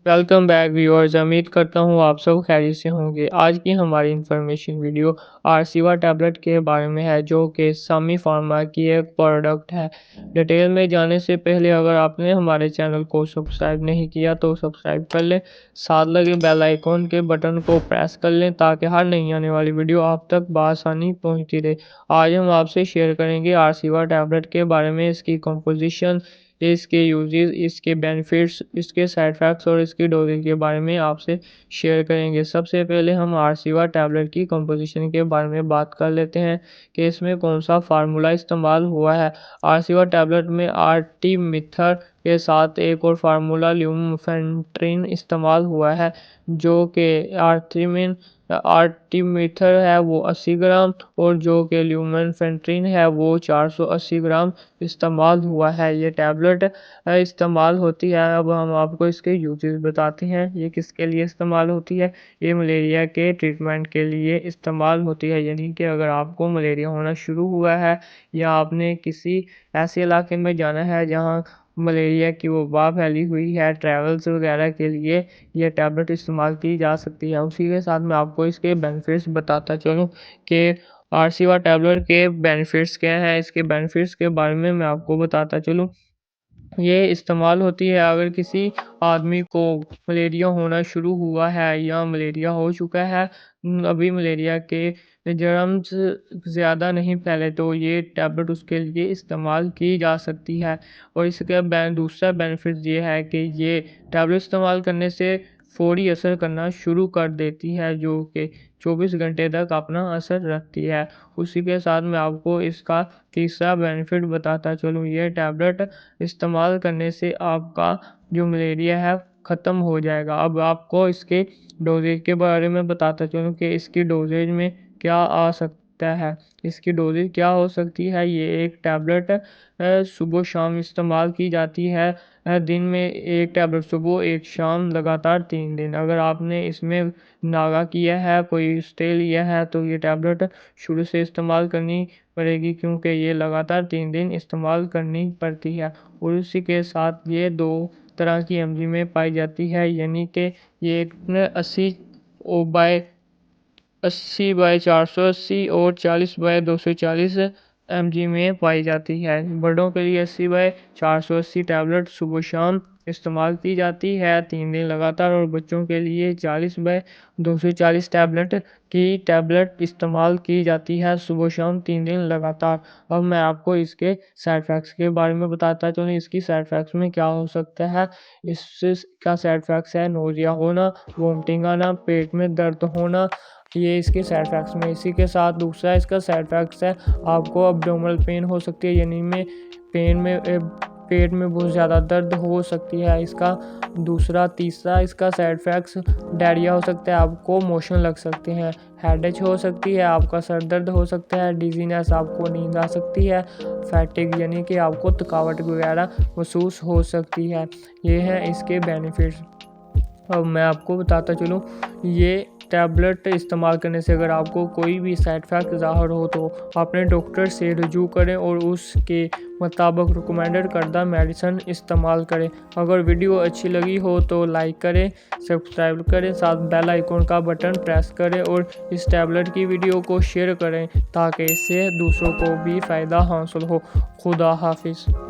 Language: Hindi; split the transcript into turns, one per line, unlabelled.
Welcome back viewers. उम्मीद करता हूँ आप सब खैरियत से होंगे। आज की हमारी इन्फॉर्मेशन वीडियो आरसीवा टैबलेट के बारे में है, जो कि सामी फार्मा की एक प्रोडक्ट है। डिटेल में जाने से पहले अगर आपने हमारे चैनल को सब्सक्राइब नहीं किया तो सब्सक्राइब कर लें, साथ लगे बेल आइकॉन के बटन को प्रेस कर लें ताकि हर नई आने वाली वीडियो आप तक बआसानी पहुँचती रहे। आज हम आपसे शेयर करेंगे आरसीवा टैबलेट के बारे में, इसकी कंपोजिशन, इसके यूजेस, इसके बेनिफिट्स, इसके साइड इफ़ेक्ट्स और इसकी डोजेज के बारे में आपसे शेयर करेंगे। सबसे पहले हम आरसीवा टैबलेट की कंपोजिशन के बारे में बात कर लेते हैं कि इसमें कौन सा फार्मूला इस्तेमाल हुआ है। आरसीवा टैबलेट में आर्टिमिथर के साथ एक और फार्मूला ल्यूमेफेंट्रिन इस्तेमाल हुआ है, जो कि आर्टिमिथर है वो 80 ग्राम और जो कि ल्यूमेफेंट्रिन है वो 480 ग्राम इस्तेमाल हुआ है। ये टैबलेट इस्तेमाल होती है। अब हम आपको इसके यूजेस बताते हैं। ये किसके लिए इस्तेमाल होती है। ये मलेरिया के ट्रीटमेंट के लिए इस्तेमाल होती है, यानी कि अगर आपको मलेरिया होना शुरू हुआ है या आपने किसी ऐसे इलाके में जाना है जहाँ मलेरिया की वबा फैली हुई है, ट्रैवल्स वगैरह के लिए ये टैबलेट इस्तेमाल की जा सकती है। उसी के साथ मैं आपको इसके बेनिफिट्स बताता चलूँ कि आरसीवा टैबलेट के बेनिफिट्स क्या हैं। इसके बेनिफिट्स के बारे में मैं आपको बताता चलूँ। ये इस्तेमाल होती है अगर किसी आदमी को मलेरिया होना शुरू हुआ है या मलेरिया हो चुका है, अभी मलेरिया के जर्म्स ज़्यादा नहीं फैले, तो ये टैबलेट उसके लिए इस्तेमाल की जा सकती है। और इसका दूसरा बेनिफिट ये है कि ये टैबलेट इस्तेमाल करने से फ़ौरी असर करना शुरू कर देती है, जो कि 24 घंटे तक अपना असर रखती है। उसी के साथ मैं आपको इसका तीसरा बेनिफिट बताता चलूँ। ये टैबलेट इस्तेमाल करने से आपका जो मलेरिया है ख़त्म हो जाएगा। अब आपको इसके डोजेज के बारे में बताता चलूँ कि इसकी डोजेज में क्या आ सकता है। इसकी डोजेज क्या हो सकती है। ये एक टैबलेट सुबह शाम इस्तेमाल की जाती है। दिन में एक टैबलेट सुबह एक शाम लगातार 3 दिन। अगर आपने इसमें नागा किया है, कोई स्टे लिया है, तो ये टैबलेट शुरू से इस्तेमाल करनी पड़ेगी, क्योंकि ये लगातार 3 दिन इस्तेमाल करनी पड़ती है। और उसी के साथ ये 2 तरह की एमजी में पाई जाती है, यानी कि ये एक 80/480 और 40/240 एमजी में पाई जाती है। बड़ों के लिए 80/480 टैबलेट सुबह शाम इस्तेमाल की जाती है 3 दिन लगातार, और बच्चों के लिए 40/240 टैबलेट इस्तेमाल की जाती है सुबह शाम 3 दिन लगातार। अब मैं आपको इसके साइड इफ़ेक्ट्स के बारे में बताता चलूँ। इसकी साइड इफ़ेक्ट्स में क्या हो सकता है। इससे का साइड इफ़ेक्ट्स है नोज़िया होना, वोमिटिंग आना, पेट में दर्द होना, ये इसके साइड इफ़ेक्ट्स में। इसी के साथ दूसरा इसका साइड इफ़ेक्ट्स है, आपको एब्डोमिनल पेन हो सकती है, यानी में पेट में बहुत ज़्यादा दर्द हो सकती है। इसका तीसरा इसका साइड इफ़ेक्ट्स डायरिया हो सकता है, आपको मोशन लग सकते हैं, हेडेक हो सकती है, आपका सर दर्द हो सकता है, डिजीनेस, आपको नींद आ सकती है, फैटिग यानी कि आपको थकावट वगैरह महसूस हो सकती है। ये हैं इसके बेनिफिट्स। अब मैं आपको बताता चलूँ, ये टैबलेट इस्तेमाल करने से अगर आपको कोई भी साइड इफ़ेक्ट ज़ाहिर हो तो अपने डॉक्टर से रुजू करें और उसके मुताबिक रिकमेंडेड करदा मेडिसिन इस्तेमाल करें। अगर वीडियो अच्छी लगी हो तो लाइक करें, सब्सक्राइब करें, साथ बेल आइकॉन का बटन प्रेस करें और इस टैबलेट की वीडियो को शेयर करें ताकि इससे दूसरों को भी फ़ायदा हासिल हो। खुदा हाफिज़।